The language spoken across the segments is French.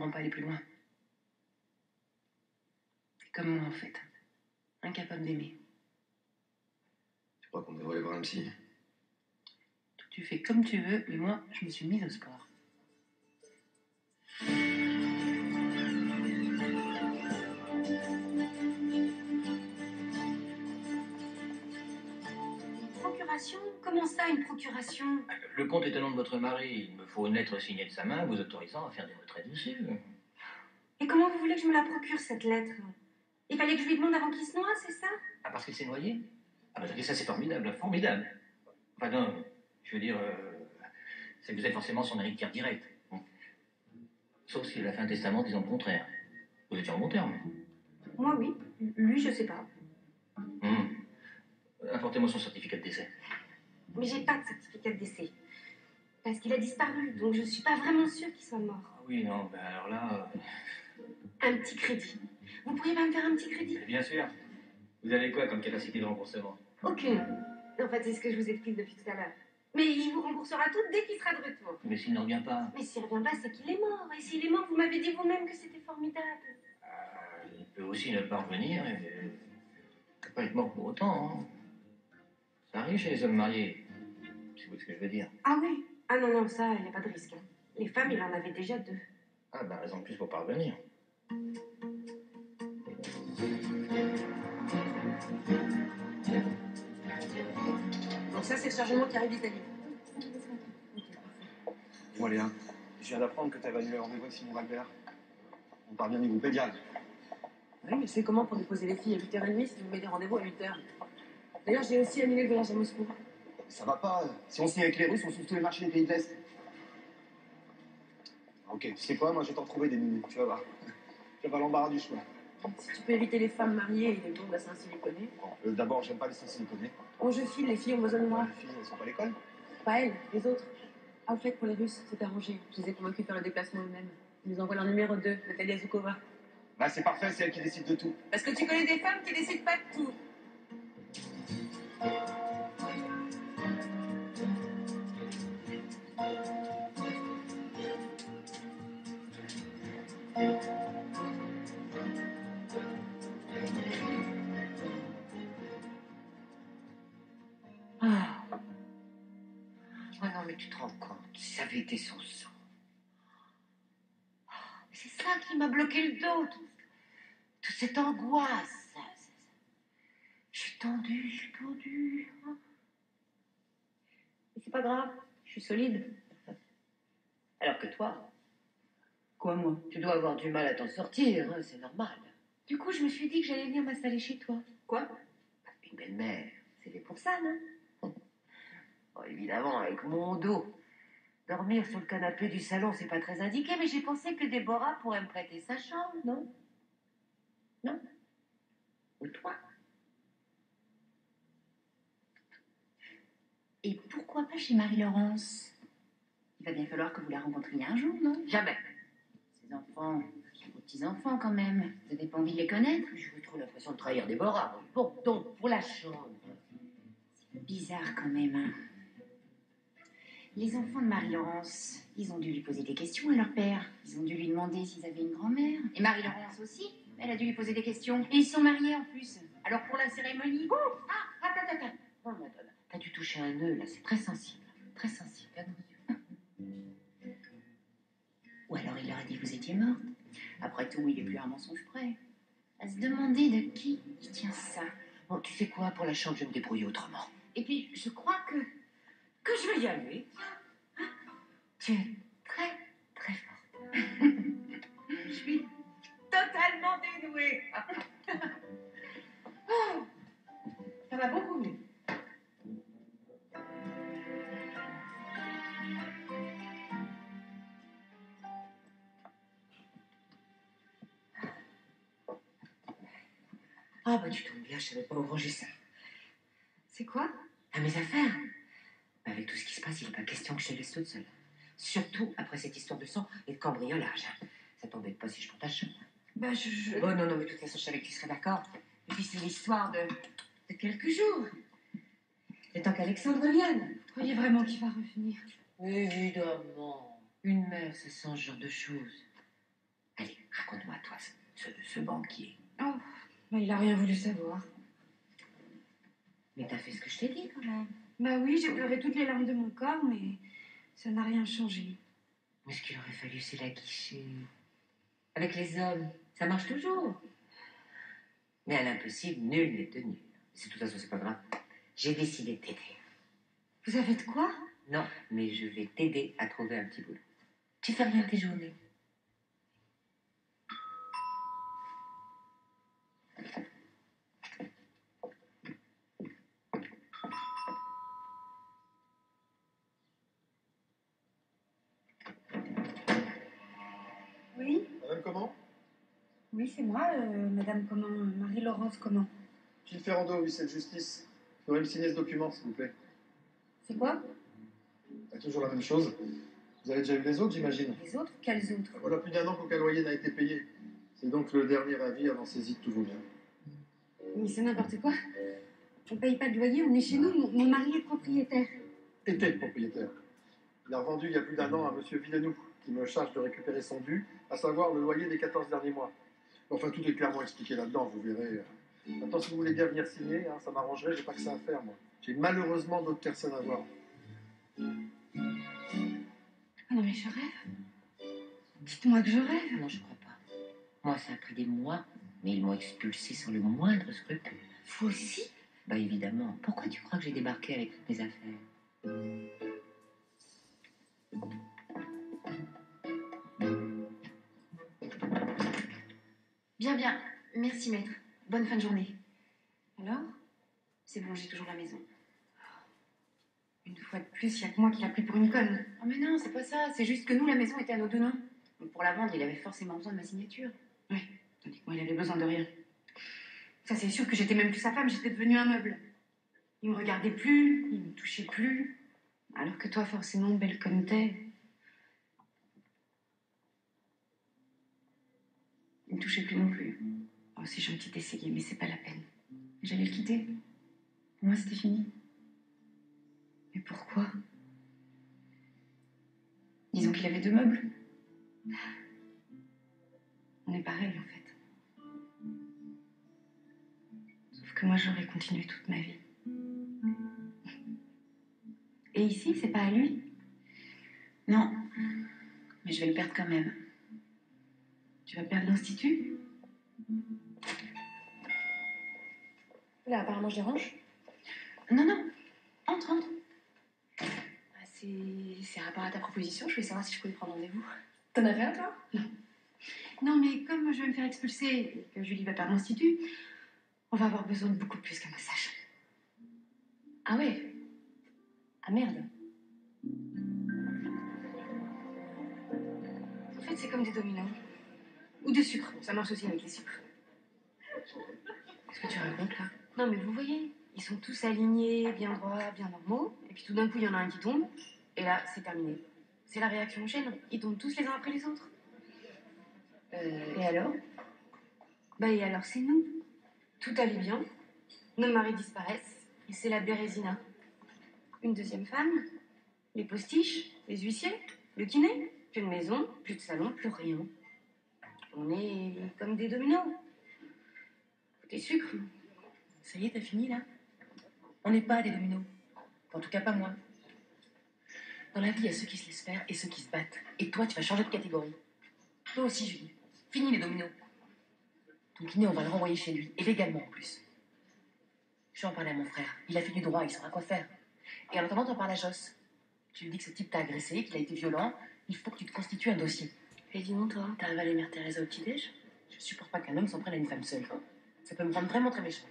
comprends pas aller plus loin. T'es comme moi, en fait. Incapable d'aimer. Tu crois qu'on devrait aller voir un psy? Tu fais comme tu veux, mais moi, je me suis mise au sport. Procuration? Comment ça, une procuration? Le compte est au nom de votre mari. Il me faut une lettre signée de sa main vous autorisant à faire des retraits dessus. Et comment vous voulez que je me la procure, cette lettre? Il fallait que je lui demande avant qu'il se noie, c'est ça? Ah, parce qu'il s'est noyé? Ah, bah, ça c'est formidable, formidable. Enfin, non, je veux dire, c'est que vous êtes forcément son héritière directe. Sauf s'il a fait un testament disant le contraire. Vous étiez en bon terme. Moi, oui. Lui, je sais pas. Apportez-moi son certificat de décès. Mais j'ai pas de certificat de décès. Parce qu'il a disparu, donc je suis pas vraiment sûre qu'il soit mort. Ah oui, non, ben alors là... Un petit crédit. Vous pourriez pas me faire un petit crédit? Bien sûr. Vous avez quoi comme capacité de remboursement? Aucune. En fait, c'est ce que je vous explique depuis tout à l'heure. Mais il vous remboursera tout dès qu'il sera de retour. Mais s'il ne revient pas... Mais s'il revient pas, c'est qu'il est mort. Et s'il est mort, vous m'avez dit vous-même que c'était formidable. Il peut aussi ne pas revenir et... Il peut pas être mort pour autant, hein. Ça arrive chez les hommes mariés. C'est ce que je veux dire. Ah oui? Ah non, non, ça, il n'y a pas de risque. Hein. Les femmes, il en avait déjà 2. Ah, bah, raison de plus pour pas revenir. Donc ça, c'est le chargement qui arrive d'Italie. Dis-moi, Léa, je viens d'apprendre que tu avais annulé le rendez-vous avec Simon Valbert. On part bien niveau pédial. Oui, mais c'est comment pour déposer les filles à 8h30 si vous mettez rendez-vous à 8h? D'ailleurs, j'ai aussi annulé le voyage à Moscou. Ça va pas. Si on signe avec les Russes, on s'ouvre tous les marchés des pays de l'Est. Ok, tu sais quoi, moi je vais t'en trouver des minutes, tu vas voir. Tu vas voir l'embarras du choix. Si tu peux éviter les femmes mariées et les blondes à Saint-Siliconé. Bon, d'abord, j'aime pas les Saint-Siliconais. Oh, je file, les filles ont besoin de moi. Les filles, elles sont pas à l'école. Pas elles, les autres. Ah, au fait, pour les Russes, c'est arrangé. Je les ai convaincus de faire le déplacement eux-mêmes. Ils nous envoient leur numéro 2, Natalia Zukova. Bah, c'est parfait, c'est elle qui décide de tout. Parce que tu connais des femmes qui décident pas de tout. Ah. Oh non, mais tu te rends compte, si ça avait été son sang. Oh, c'est ça qui m'a bloqué le dos, toute cette angoisse. Je suis tendue. Mais c'est pas grave, je suis solide. Alors que toi, Quoi, moi? tu dois avoir du mal à t'en sortir, hein, c'est normal. Du coup, je me suis dit que j'allais venir m'installer chez toi. Quoi? Une belle-mère. C'est fait pour ça, non? Oh, évidemment, avec mon dos. Dormir sur le canapé du salon, c'est pas très indiqué, mais j'ai pensé que Déborah pourrait me prêter sa chambre, non? Non? Ou toi? Et pourquoi pas chez Marie-Laurence? Il va bien falloir que vous la rencontriez un jour, non? Jamais. Ces enfants, sont vos petits-enfants quand même. Vous n'avez pas envie de les connaître? J'aurais trop l'impression de trahir Déborah. Bon, donc, pour la chambre. C'est bizarre quand même, hein. Les enfants de Marie-Laurence, ils ont dû lui poser des questions à leur père. Ils ont dû lui demander s'ils avaient une grand-mère. Et Marie-Laurence aussi, elle a dû lui poser des questions. Et ils sont mariés en plus. Alors pour la cérémonie... Attends. Non, mais attends, t'as dû toucher un nœud, là, c'est très sensible. Très sensible, attention. Ou alors il leur a dit que vous étiez morte. Après tout, il est plus à un mensonge près. À se demander de qui il tient ça. Bon, tu sais quoi, pour la chambre, je vais me débrouiller autrement. Et puis, je crois que je vais y aller. Tu es très, très forte. Je suis totalement dénouée. Oh, ça va beaucoup mieux. Ah, bah, tu tombes bien, je savais pas où ranger ça. C'est quoi? À mes affaires. Avec tout ce qui se passe, il n'est pas question que je te laisse toute seule. Surtout après cette histoire de sang et de cambriolage. Ça t'embête pas si je prends ta chambre? Bah, je... Oh non, mais de toute façon, je savais que tu serais d'accord. Et puis, c'est l'histoire de quelques jours. Le temps qu'Alexandre revienne. Vous croyez vraiment qu'il va revenir? Évidemment. Une mère, c'est sans ce genre de choses. ce banquier. Oh, bah, il a rien voulu savoir. Mais t'as fait ce que je t'ai dit, quand même. Bah oui, j'ai pleuré toutes les larmes de mon corps, mais ça n'a rien changé. Mais ce qu'il aurait fallu, c'est la guicher. Avec les hommes, ça marche toujours. Mais à l'impossible, nul n'est tenu. De toute façon, c'est pas grave. J'ai décidé de t'aider. Vous avez de quoi? Non, mais je vais t'aider à trouver un petit boulot. Tu fais rien de tes journées. Oui, Madame comment? oui, c'est moi, Madame comment? Marie-Laurence comment? Gilles Ferrando, huissier de justice. Il faudrait me signer ce document, s'il vous plaît. C'est quoi? C'est toujours la même chose. Vous avez déjà eu les autres, j'imagine. Les autres? Quels autres? Voilà plus d'1 an qu'aucun loyer n'a été payé. C'est donc le dernier avis avant saisie de tout vaut bien. Mais c'est n'importe quoi. On paye pas de loyer, on est chez nous, mon mari est propriétaire. Était propriétaire. Il a revendu il y a plus d'1 an à monsieur Villenoux, qui me charge de récupérer son dû, à savoir le loyer des 14 derniers mois. Enfin, tout est clairement expliqué là-dedans, vous verrez. Maintenant, si vous voulez bien venir signer, ça m'arrangerait, j'ai pas que ça à faire, moi. J'ai malheureusement d'autres personnes à voir. Ah non mais je rêve. Dites-moi que je rêve. Non, je crois pas. Moi, ça a pris des mois, mais ils m'ont expulsé sans le moindre scrupule. Vous aussi? Bah évidemment. Pourquoi tu crois que j'ai débarqué avec toutes mes affaires? Bien, bien. Merci, maître. Bonne fin de journée. Alors? C'est bon, j'ai toujours la maison. Une fois de plus, il n'y a que moi qui l'a pris pour une conne. Oh mais non, c'est pas ça. C'est juste que nous, la maison était à nos deux noms. Donc pour la vendre, il avait forcément besoin de ma signature. Oui, tandis que moi, il avait besoin de rien. Ça, c'est sûr que j'étais même plus sa femme, j'étais devenue un meuble. Il me regardait plus, il me touchait plus. Alors que toi, forcément, belle comme t'es... Il me touchait plus non plus. Oh, c'est gentil d'essayer, mais c'est pas la peine. J'allais le quitter. Pour moi, c'était fini. Mais pourquoi? Disons qu'il avait deux meubles. On est pareil, en fait. Sauf que moi, j'aurais continué toute ma vie. Et ici, c'est pas à lui? Non. Mais je vais le perdre quand même. Tu vas perdre l'Institut? Là, apparemment, je dérange. Non, non. Entre, entre. Ah, c'est rapport à ta proposition. Je voulais savoir si je pouvais prendre rendez-vous. T'en as fait un, toi? Non. Non, mais comme je vais me faire expulser et que Julie va perdre l'Institut, on va avoir besoin de beaucoup plus qu'un massage. Ah ouais? Ah merde. En fait, c'est comme des dominos. Ou des sucres. Ça marche aussi avec les sucres. Qu'est-ce que tu racontes, là? Non, mais vous voyez, ils sont tous alignés, bien droits, bien normaux. Et puis tout d'un coup, il y en a un qui tombe. Et là, c'est terminé. C'est la réaction en chaîne. Ils tombent tous les uns après les autres. Et alors? Bah, et alors, c'est nous. Tout allait bien. Nos maris disparaissent. Et c'est la Bérésina. Une deuxième femme. Les postiches, les huissiers, le kiné. Plus de maison, plus de salon, plus rien. On est comme des dominos. Des sucres. Ça y est, t'as fini là? On n'est pas des dominos. En tout cas, pas moi. Dans la vie, il y a ceux qui se laissent faire et ceux qui se battent. Et toi, tu vas changer de catégorie. Toi aussi, Julie. Fini les dominos. Ton kiné, on va le renvoyer chez lui. Et légalement en plus. Je vais en parler à mon frère. Il a fait du droit, il saura quoi faire. Et en attendant, t'en parles à Joss. Tu lui dis que ce type t'a agressé, qu'il a été violent. Il faut que tu te constitues un dossier. Et dis-moi, toi, t'arrives à aller Mère Teresa au petit-déj? Je supporte pas qu'un homme s'en prenne à une femme seule. Ça peut me rendre vraiment très méchante.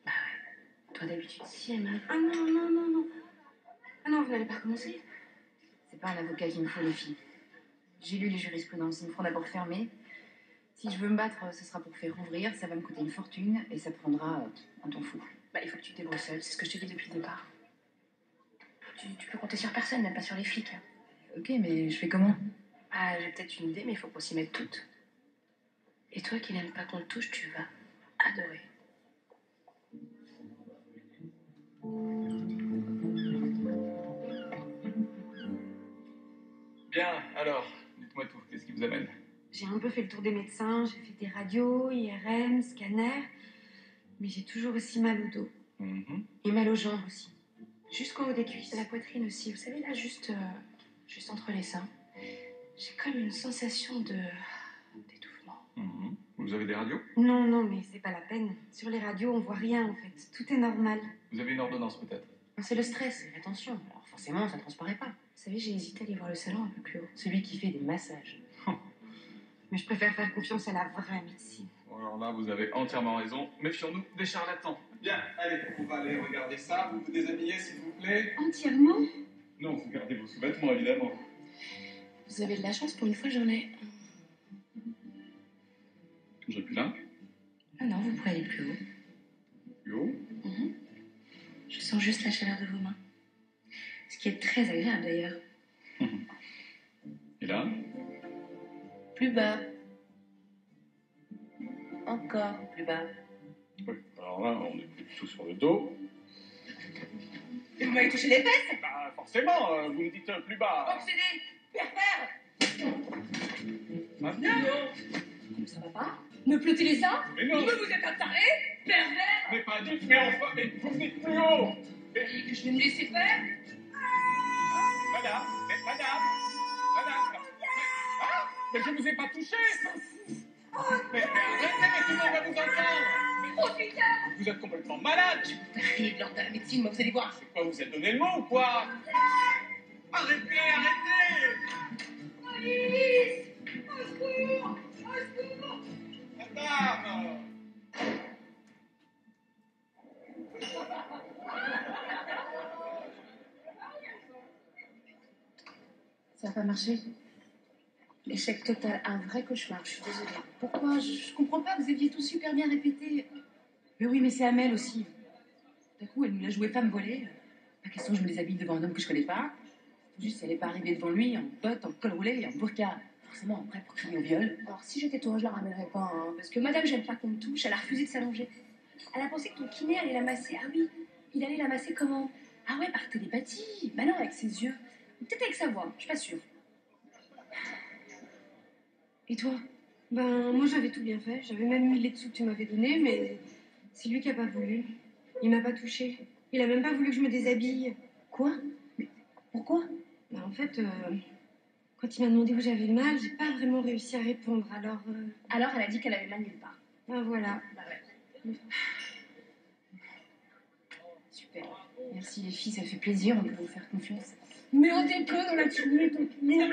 Bah ouais. Toi, d'habitude, si, Emma. Ah non, non, non, non. Ah non, vous n'allez pas recommencer. C'est pas un avocat qu'il me faut, les filles. J'ai lu les jurisprudences, ils me feront d'abord fermer. Si je veux me battre, ce sera pour faire ouvrir, ça va me coûter une fortune et ça prendra un temps fou. Bah, il faut que tu te débrouilles seule, c'est ce que je te dis depuis le départ. Tu peux compter sur personne, même pas sur les flics. Ok, mais je fais comment? Ah, j'ai peut-être une idée, mais il faut qu'on s'y mette toutes. Et toi qui n'aimes pas qu'on te touche, tu vas adorer. Bien, alors, dites-moi tout, qu'est-ce qui vous amène? J'ai un peu fait le tour des médecins, j'ai fait des radios, IRM, scanner, mais j'ai toujours aussi mal au dos. Et mal aux jambes aussi. Jusqu'au haut des cuisses. La poitrine aussi. Vous savez, là, juste entre les seins. J'ai comme une sensation d'étouffement. Vous avez des radios? Non, non, mais c'est pas la peine. Sur les radios, on voit rien, en fait. Tout est normal. Vous avez une ordonnance peut-être? C'est le stress et la tension. Alors forcément, ça transparaît pas. Vous savez, j'ai hésité à aller voir le salon un peu plus haut. Celui qui fait des massages. Mais je préfère faire confiance à la vraie médecine. Alors là, vous avez entièrement raison. Méfions-nous des charlatans. Bien, allez, on va aller regarder ça. Vous vous déshabillez, s'il vous plaît. Entièrement? Non, vous gardez vos sous-vêtements, évidemment. Vous avez de la chance, pour une fois, j'en ai. J'ai plus là. Ah non, vous pouvez aller plus haut. Plus haut. Je sens juste la chaleur de vos mains. Ce qui est très agréable, d'ailleurs. Et là? Plus bas. Encore plus bas. Oui, alors là, on est plus du tout sur le dos. Et vous m'avez touché les fesses? Bah, forcément, vous me dites plus bas. Obsédé! Pervers! Maintenant? Non. Ça va pas? Me plotter les seins? Mais non! Mais vous êtes un taré? Pervers! Mais pas du tout, mais enfin, mais vous me dites plus haut! Et que je vais me laisser faire? Madame, mais je vous ai pas touché! Mais arrêtez, mais tout le monde va vous entendre! Profiteur! Vous êtes complètement malade! Et de l'ordre de la médecine, moi, vous allez voir. C'est quoi, vous êtes donné le mot ou quoi? Arrêtez! Police! Au secours! Au secours! Madame! Ça n'a pas marché. Échec total, un vrai cauchemar, je suis désolée. Pourquoi? Je comprends pas, vous aviez tout super bien répété. Mais oui, mais c'est Amel aussi. D'un coup, elle nous l'a joué femme volée. Pas question que je me déshabille devant un homme que je connais pas. Juste, elle est pas arrivée devant lui en bottes, en col roulé et en burqa. Forcément, prêt pour crier au viol. Alors, si j'étais toi, je la ramènerais pas, hein, parce que madame, j'aime pas qu'on me touche, elle a refusé de s'allonger. Elle a pensé que ton kiné allait la masser. Ah oui, il allait la masser comment? Ah ouais, par télépathie. Bah non, avec ses yeux. Ou peut-être avec sa voix, je suis pas sûre. Et toi? Ben, moi, j'avais tout bien fait. J'avais même mis les dessous que tu m'avais donnés, mais c'est lui qui a pas voulu. Il m'a pas touchée. Il a même pas voulu que je me déshabille. Quoi? Mais pourquoi? Ben, en fait, quand il m'a demandé où j'avais mal, j'ai pas vraiment réussi à répondre. Alors, Alors, elle a dit qu'elle avait mal nulle part. ben voilà. Bah ouais. Super. Merci les filles, ça fait plaisir, on peut vous faire confiance. Mais on déconne, on l'a tué, ton kiné.